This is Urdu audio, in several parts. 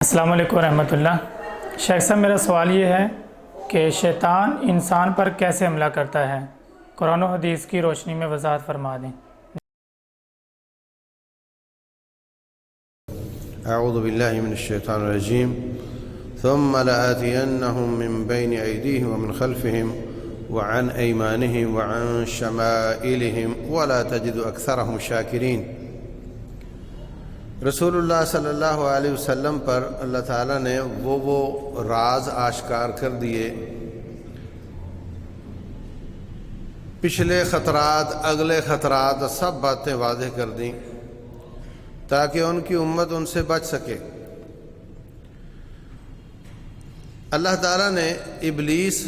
السلام علیکم ورحمۃ اللہ۔ شیخ صاحب، میرا سوال یہ ہے کہ شیطان انسان پر کیسے حملہ کرتا ہے؟ قرآن و حدیث کی روشنی میں وضاحت فرما دیں۔ اعوذ باللہ من الشیطان الرجیم ثم لآتینہم من بین ایدیہم ومن خلفہم وعن ایمانہم وعن شمائلہم ولا تجد اکثرہم شاکرین۔ رسول اللہ صلی اللہ علیہ وسلم پر اللہ تعالیٰ نے وہ راز آشکار کر دیے، پچھلے خطرات اگلے خطرات سب باتیں واضح کر دیں تاکہ ان کی امت ان سے بچ سکے۔ اللہ تعالیٰ نے ابلیس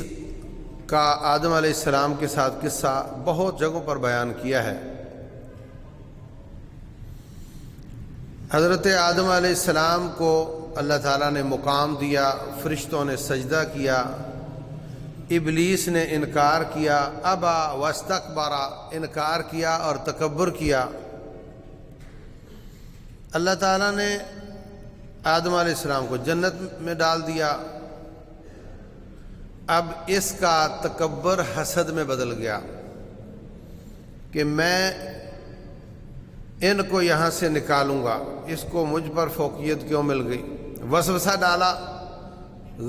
کا آدم علیہ السلام کے ساتھ قصہ بہت جگہوں پر بیان کیا ہے۔ حضرت آدم علیہ السلام کو اللہ تعالیٰ نے مقام دیا، فرشتوں نے سجدہ کیا، ابلیس نے انکار کیا، ابا واستکبر، انکار کیا اور تکبر کیا۔ اللہ تعالیٰ نے آدم علیہ السلام کو جنت میں ڈال دیا، اب اس کا تکبر حسد میں بدل گیا کہ میں ان کو یہاں سے نکالوں گا، اس کو مجھ پر فوقیت کیوں مل گئی؟ وسوسہ ڈالا،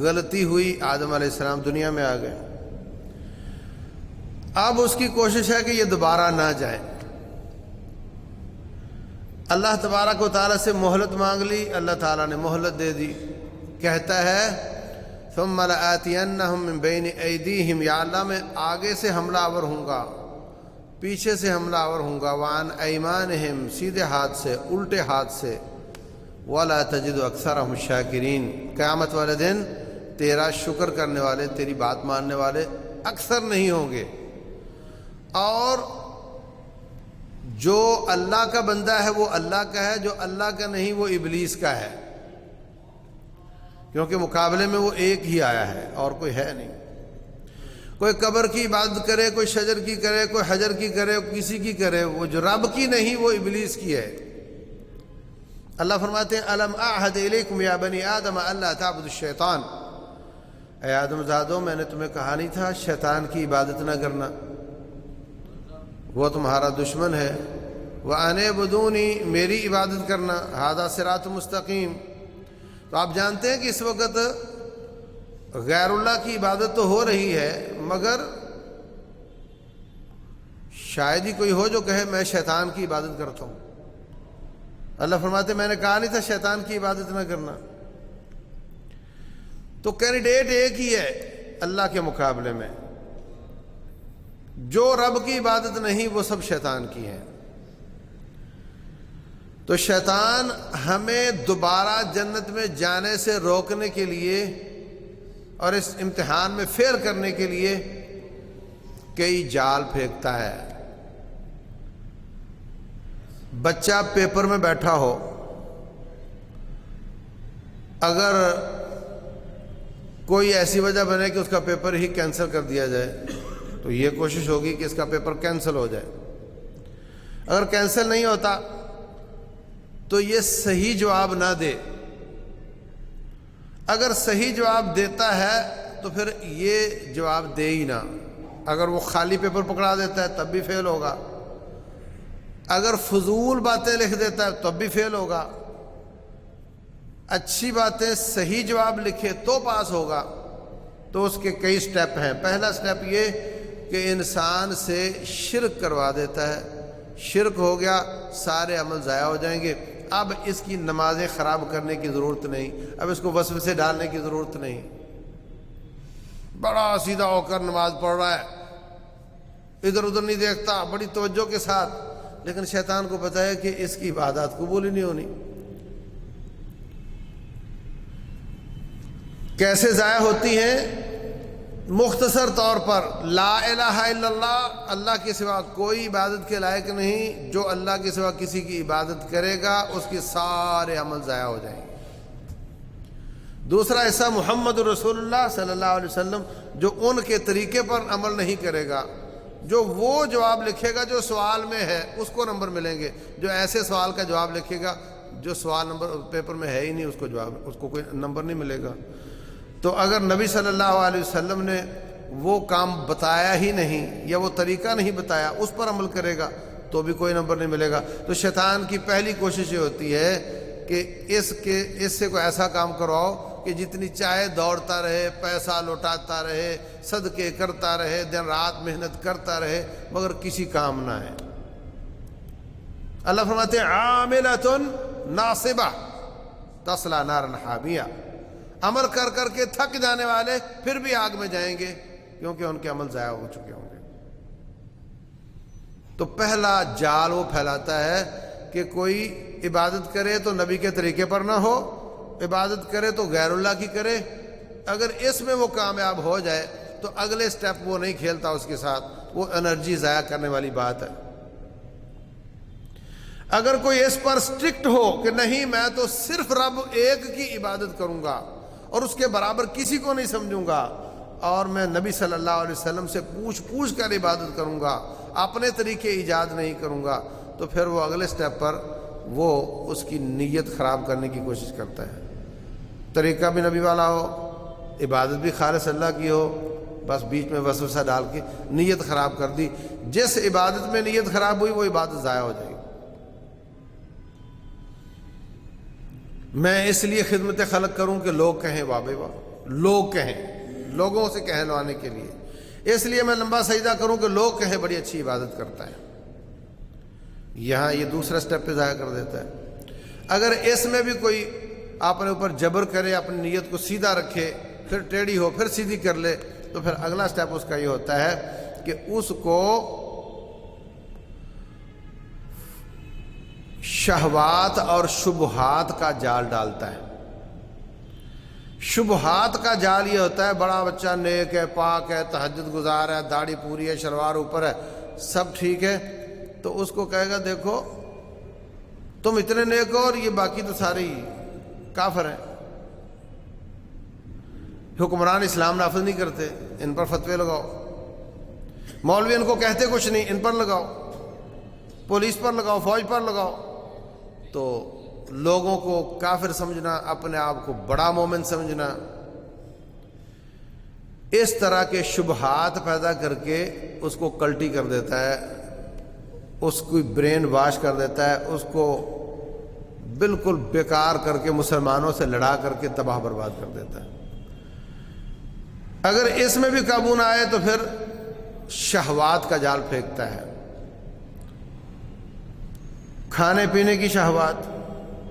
غلطی ہوئی، آدم علیہ السلام دنیا میں آ گئے۔ اب اس کی کوشش ہے کہ یہ دوبارہ نہ جائیں۔ اللہ تبارک و تعالیٰ سے مہلت مانگ لی، اللہ تعالیٰ نے مہلت دے دی۔ کہتا ہے ثم لآتینہم من بین ایدیہم، یا اللہ میں آگے سے حملہ آور ہوں گا، پیچھے سے حملہ آور ہوں گا، وعن ایمانہم، سیدھے ہاتھ سے، الٹے ہاتھ سے، ولا تجد اکثرہم شاکرین، قیامت والے دن تیرا شکر کرنے والے، تیری بات ماننے والے اکثر نہیں ہوں گے۔ اور جو اللہ کا بندہ ہے وہ اللہ کا ہے، جو اللہ کا نہیں وہ ابلیس کا ہے، کیونکہ مقابلے میں وہ ایک ہی آیا ہے اور کوئی ہے نہیں۔ کوئی قبر کی عبادت کرے، کوئی شجر کی کرے، کوئی حجر کی کرے، کسی کی کرے، وہ جو رب کی نہیں وہ ابلیس کی ہے۔ اللہ فرماتے ہیں الم اعہد الیکم یا بنی آدم الا تعبدوا الشیطان، اے آدم زادو میں نے تمہیں کہا نہیں تھا شیطان کی عبادت نہ کرنا، وہ تمہارا دشمن ہے۔ وان اعبدونی، میری عبادت کرنا، ھذا صراط مستقیم۔ تو آپ جانتے ہیں کہ اس وقت غیر اللہ کی عبادت تو ہو رہی ہے، مگر شاید ہی کوئی ہو جو کہے میں شیطان کی عبادت کرتا ہوں۔ اللہ فرماتے میں نے کہا نہیں تھا شیطان کی عبادت نہ کرنا۔ تو کینڈیڈیٹ ایک ہی ہے اللہ کے مقابلے میں، جو رب کی عبادت نہیں وہ سب شیطان کی ہیں۔ تو شیطان ہمیں دوبارہ جنت میں جانے سے روکنے کے لیے اور اس امتحان میں فیل کرنے کے لیے کئی جال پھینکتا ہے۔ بچہ پیپر میں بیٹھا ہو، اگر کوئی ایسی وجہ بنے کہ اس کا پیپر ہی کینسل کر دیا جائے تو یہ کوشش ہوگی کہ اس کا پیپر کینسل ہو جائے۔ اگر کینسل نہیں ہوتا تو یہ صحیح جواب نہ دے، اگر صحیح جواب دیتا ہے تو پھر یہ جواب دے ہی نہ۔ اگر وہ خالی پیپر پکڑا دیتا ہے تب بھی فیل ہوگا، اگر فضول باتیں لکھ دیتا ہے تب بھی فیل ہوگا۔ اچھی باتیں صحیح جواب لکھے تو پاس ہوگا۔ تو اس کے کئی سٹیپ ہیں۔ پہلا سٹیپ یہ کہ انسان سے شرک کروا دیتا ہے، شرک ہو گیا، سارے عمل ضائع ہو جائیں گے۔ اب اس کی نمازیں خراب کرنے کی ضرورت نہیں، اب اس کو وسوسے ڈالنے کی ضرورت نہیں، بڑا سیدھا ہو کر نماز پڑھ رہا ہے، ادھر ادھر نہیں دیکھتا، بڑی توجہ کے ساتھ، لیکن شیطان کو پتہ ہے کہ اس کی عبادات قبول ہی نہیں ہونی۔ کیسے ضائع ہوتی ہیں؟ مختصر طور پر لا الہ الا اللہ، اللہ کے سوا کوئی عبادت کے لائق نہیں، جو اللہ کے سوا کسی کی عبادت کرے گا اس کے سارے عمل ضائع ہو جائیں گے۔ دوسرا حصہ محمد رسول اللہ صلی اللہ علیہ وسلم، جو ان کے طریقے پر عمل نہیں کرے گا، جو وہ جواب لکھے گا جو سوال میں ہے اس کو نمبر ملیں گے، جو ایسے سوال کا جواب لکھے گا جو سوال نمبر پیپر میں ہے ہی نہیں اس کو جواب، اس کو کوئی نمبر نہیں ملے گا۔ تو اگر نبی صلی اللہ علیہ وسلم نے وہ کام بتایا ہی نہیں یا وہ طریقہ نہیں بتایا، اس پر عمل کرے گا تو بھی کوئی نمبر نہیں ملے گا۔ تو شیطان کی پہلی کوشش یہ ہوتی ہے کہ اس سے کوئی ایسا کام کرواؤ کہ جتنی چاہے دوڑتا رہے، پیسہ لوٹاتا رہے، صدقے کرتا رہے، دن رات محنت کرتا رہے، مگر کسی کام نہ آئے۔ اللہ فرماتے ہیں عاملۃ ناصبہ تصلی نارا حامیہ، عمل کر کر کے تھک جانے والے پھر بھی آگ میں جائیں گے کیونکہ ان کے عمل ضائع ہو چکے ہوں گے۔ تو پہلا جال وہ پھیلاتا ہے کہ کوئی عبادت کرے تو نبی کے طریقے پر نہ ہو، عبادت کرے تو غیر اللہ کی کرے۔ اگر اس میں وہ کامیاب ہو جائے تو اگلے سٹیپ وہ نہیں کھیلتا اس کے ساتھ، وہ انرجی ضائع کرنے والی بات ہے۔ اگر کوئی اس پر سٹرکٹ ہو کہ نہیں میں تو صرف رب ایک کی عبادت کروں گا اور اس کے برابر کسی کو نہیں سمجھوں گا، اور میں نبی صلی اللہ علیہ وسلم سے پوچھ کر عبادت کروں گا، اپنے طریقے ایجاد نہیں کروں گا، تو پھر وہ اگلے سٹیپ پر وہ اس کی نیت خراب کرنے کی کوشش کرتا ہے۔ طریقہ بھی نبی والا ہو، عبادت بھی خالص اللہ کی ہو، بس بیچ میں وسوسہ ڈال کے نیت خراب کر دی۔ جس عبادت میں نیت خراب ہوئی وہ عبادت ضائع ہو جائے گی۔ میں اس لیے خدمت خلق کروں کہ لوگ کہیں واہ بھائی واہ، لوگ کہیں، لوگوں سے کہلوانے کے لیے، اس لیے میں لمبا سجدہ کروں کہ لوگ کہیں بڑی اچھی عبادت کرتا ہے۔ یہاں یہ دوسرا سٹیپ پہ ضائع کر دیتا ہے۔ اگر اس میں بھی کوئی اپنے اوپر جبر کرے، اپنی نیت کو سیدھا رکھے، پھر ٹیڑھی ہو پھر سیدھی کر لے، تو پھر اگلا سٹیپ اس کا یہ ہوتا ہے کہ اس کو شہوات اور شبہات کا جال ڈالتا ہے۔ شبہات کا جال یہ ہوتا ہے بڑا بچہ نیک ہے، پاک ہے، تہجد گزار ہے، داڑھی پوری ہے، شلوار اوپر ہے، سب ٹھیک ہے، تو اس کو کہے گا دیکھو تم اتنے نیک ہو اور یہ باقی تو سارے کافر ہیں، حکمران اسلام نافذ نہیں کرتے، ان پر فتوے لگاؤ، مولوی ان کو کہتے کچھ نہیں، ان پر لگاؤ، پولیس پر لگاؤ، فوج پر لگاؤ۔ تو لوگوں کو کافر سمجھنا، اپنے آپ کو بڑا مومن سمجھنا، اس طرح کے شبہات پیدا کر کے اس کو کلٹی کر دیتا ہے، اس کی برین واش کر دیتا ہے، اس کو بالکل بیکار کر کے مسلمانوں سے لڑا کر کے تباہ برباد کر دیتا ہے۔ اگر اس میں بھی قابو نہ آئے تو پھر شہوات کا جال پھینکتا ہے، کھانے پینے کی شہوات،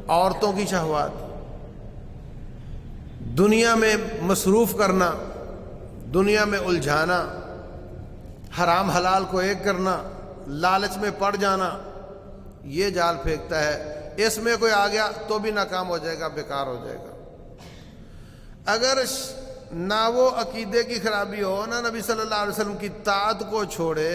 عورتوں کی شہوات، دنیا میں مصروف کرنا، دنیا میں الجھانا، حرام حلال کو ایک کرنا، لالچ میں پڑ جانا، یہ جال پھینکتا ہے۔ اس میں کوئی آ گیا تو بھی ناکام ہو جائے گا، بیکار ہو جائے گا۔ اگر نہ وہ عقیدے کی خرابی ہو، نہ نبی صلی اللہ علیہ وسلم کی طاعت کو چھوڑے،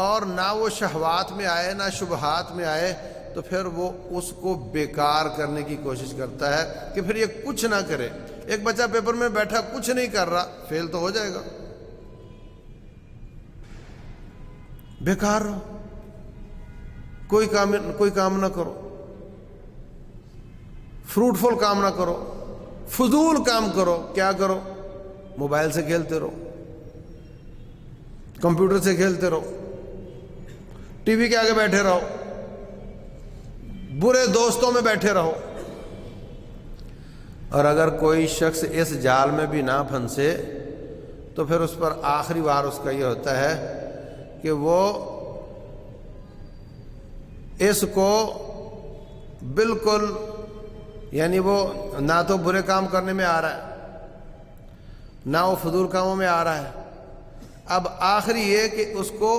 اور نہ وہ شہوات میں آئے، نہ شبہات میں آئے، تو پھر وہ اس کو بیکار کرنے کی کوشش کرتا ہے کہ پھر یہ کچھ نہ کرے۔ ایک بچہ پیپر میں بیٹھا کچھ نہیں کر رہا، فیل تو ہو جائے گا، بیکار رہو، کوئی کام نہ کرو، فروٹفل کام نہ کرو، فضول کام کرو۔ کیا کرو؟ موبائل سے کھیلتے رہو، کمپیوٹر سے کھیلتے رہو، ٹی وی کے آگے بیٹھے رہو، برے دوستوں میں بیٹھے رہو۔ اور اگر کوئی شخص اس جال میں بھی نہ پھنسے تو پھر اس پر آخری بار اس کا یہ ہوتا ہے کہ وہ اس کو بالکل، یعنی وہ نہ تو برے کام کرنے میں آ رہا ہے، نہ وہ فضول کاموں میں آ رہا ہے، اب آخری یہ کہ اس کو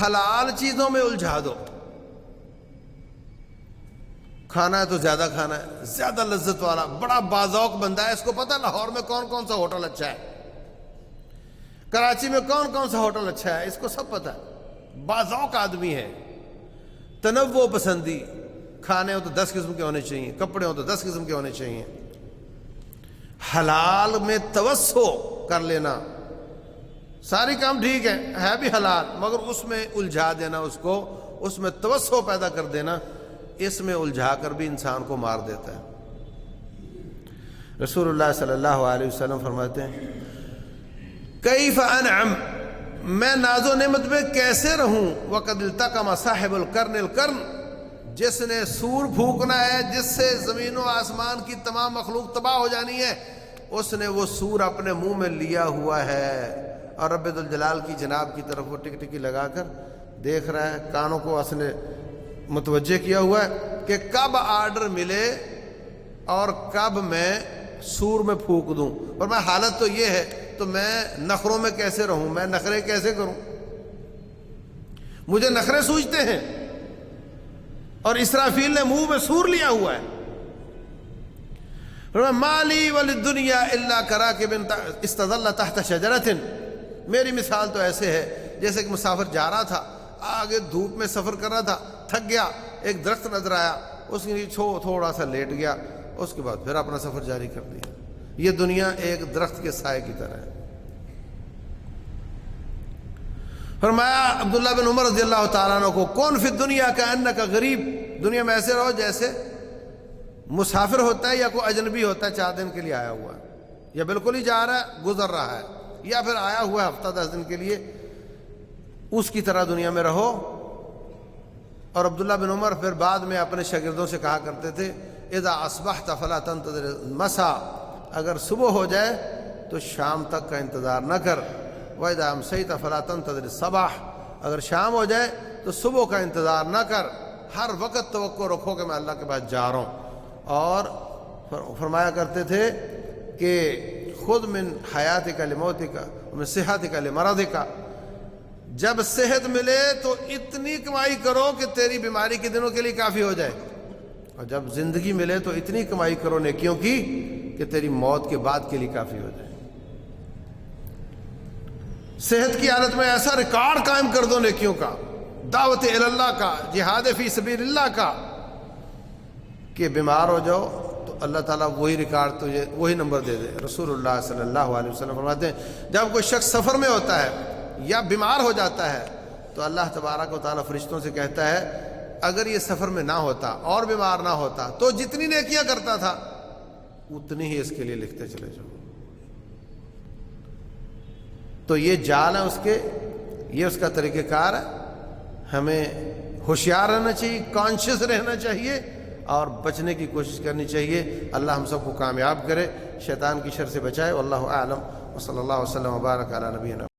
حلال چیزوں میں الجھا دو۔ کھانا ہے تو زیادہ کھانا ہے، زیادہ لذت والا، بڑا باذوق بندہ ہے، اس کو پتہ لاہور میں کون کون سا ہوٹل اچھا ہے، کراچی میں کون کون سا ہوٹل اچھا ہے، اس کو سب پتہ ہے، باذوق آدمی ہے، تنوع پسندی، کھانے ہو تو 10 قسم کے ہونے چاہیے، کپڑے ہو تو 10 قسم کے ہونے چاہیے، حلال میں توسع کر لینا، ساری کام ٹھیک ہے بھی حلال، مگر اس میں الجھا دینا، اس کو اس میں توسع پیدا کر دینا، اس میں الجھا کر بھی انسان کو مار دیتا ہے۔ رسول اللہ صلی اللہ علیہ وسلم فرماتے ہیں کیف انعم، میں ناز و نعمت میں کیسے رہوں، وقد التقم صاحب القرن القرن، جس نے سور پھونکنا ہے، جس سے زمین و آسمان کی تمام مخلوق تباہ ہو جانی ہے، اس نے وہ سور اپنے منہ میں لیا ہوا ہے، اور رب ذوالجلال کی جناب کی طرف وہ ٹک ٹکی لگا کر دیکھ رہا ہے، کانوں کو اس نے متوجہ کیا ہوا ہے کہ کب آرڈر ملے اور کب میں سور میں پھونک دوں، اور میں حالت تو یہ ہے تو میں نخروں میں کیسے رہوں، میں نخرے کیسے کروں، مجھے نخرے سوچتے ہیں، اور اسرافیل نے منہ میں سور لیا ہوا ہے۔ مالی وللدنیا الا کراکب استظل تحت شجرۃ، میری مثال تو ایسے ہے جیسے کہ مسافر جا رہا تھا، آگے دھوپ میں سفر کر رہا تھا، تھک گیا، ایک درخت نظر آیا، اس کے نیچے تھوڑا سا لیٹ گیا، اس کے بعد پھر اپنا سفر جاری کر دیا۔ یہ دنیا ایک درخت کے سائے کی طرح ہے۔ فرمایا عبداللہ بن عمر رضی اللہ تعالیٰ عنہ کو، کون فی الدنیا کأنک غریب، دنیا میں ایسے رہو جیسے مسافر ہوتا ہے یا کوئی اجنبی ہوتا ہے، 4 دن کے لیے آیا ہوا ہے، یا بالکل ہی جا رہا ہے، گزر رہا ہے، یا پھر آیا ہوا ہے ہفتہ 10 دن کے لیے، اس کی طرح دنیا میں رہو۔ اور عبداللہ بن عمر پھر بعد میں اپنے شاگردوں سے کہا کرتے تھے اذا اصبحت فلا تنتظر المساء، اگر صبح ہو جائے تو شام تک کا انتظار نہ کر، وَإِذَا أَمْسَيْتَ فَلَا تَنْتَظِرِ الصَّبَاحَ، اگر شام ہو جائے تو صبح کا انتظار نہ کر، ہر وقت توقع رکھو کہ میں اللہ کے پاس جا رہا ہوں۔ اور فرمایا کرتے تھے کہ خُذْ مِنْ حَيَاتِكَ لِمَوْتِكَ وَمِنْ صِحَّتِكَ لِمَرَضِكَ، جب صحت ملے تو اتنی کمائی کرو کہ تیری بیماری کے دنوں کے لیے کافی ہو جائے، اور جب زندگی ملے تو اتنی کمائی کرو نیکیوں کی کہ تیری موت کے بعد کے لیے کافی ہو جائے۔ صحت کی حالت میں ایسا ریکارڈ قائم کر دو نیکیوں کا، دعوت اللہ کا، جہاد فی سبیل اللہ کا، کہ بیمار ہو جاؤ تو اللہ تعالیٰ وہی ریکارڈ تجھے وہی نمبر دے دے۔ رسول اللہ صلی اللہ علیہ وسلم فرماتے ہیں جب کوئی شخص سفر میں ہوتا ہے یا بیمار ہو جاتا ہے تو اللہ تبارک و تعالیٰ فرشتوں سے کہتا ہے اگر یہ سفر میں نہ ہوتا اور بیمار نہ ہوتا تو جتنی نیکیاں کرتا تھا اتنی ہی اس کے لیے لکھتے چلے جاؤ۔ تو یہ جال ہے اس کے، یہ اس کا طریقہ کار ہے۔ ہمیں ہوشیار رہنا چاہیے، کانشیس رہنا چاہیے، اور بچنے کی کوشش کرنی چاہیے۔ اللہ ہم سب کو کامیاب کرے، شیطان کی شر سے بچائے۔ واللہ اعلم، وصلی اللہ وسلم وبارک علی نبینا۔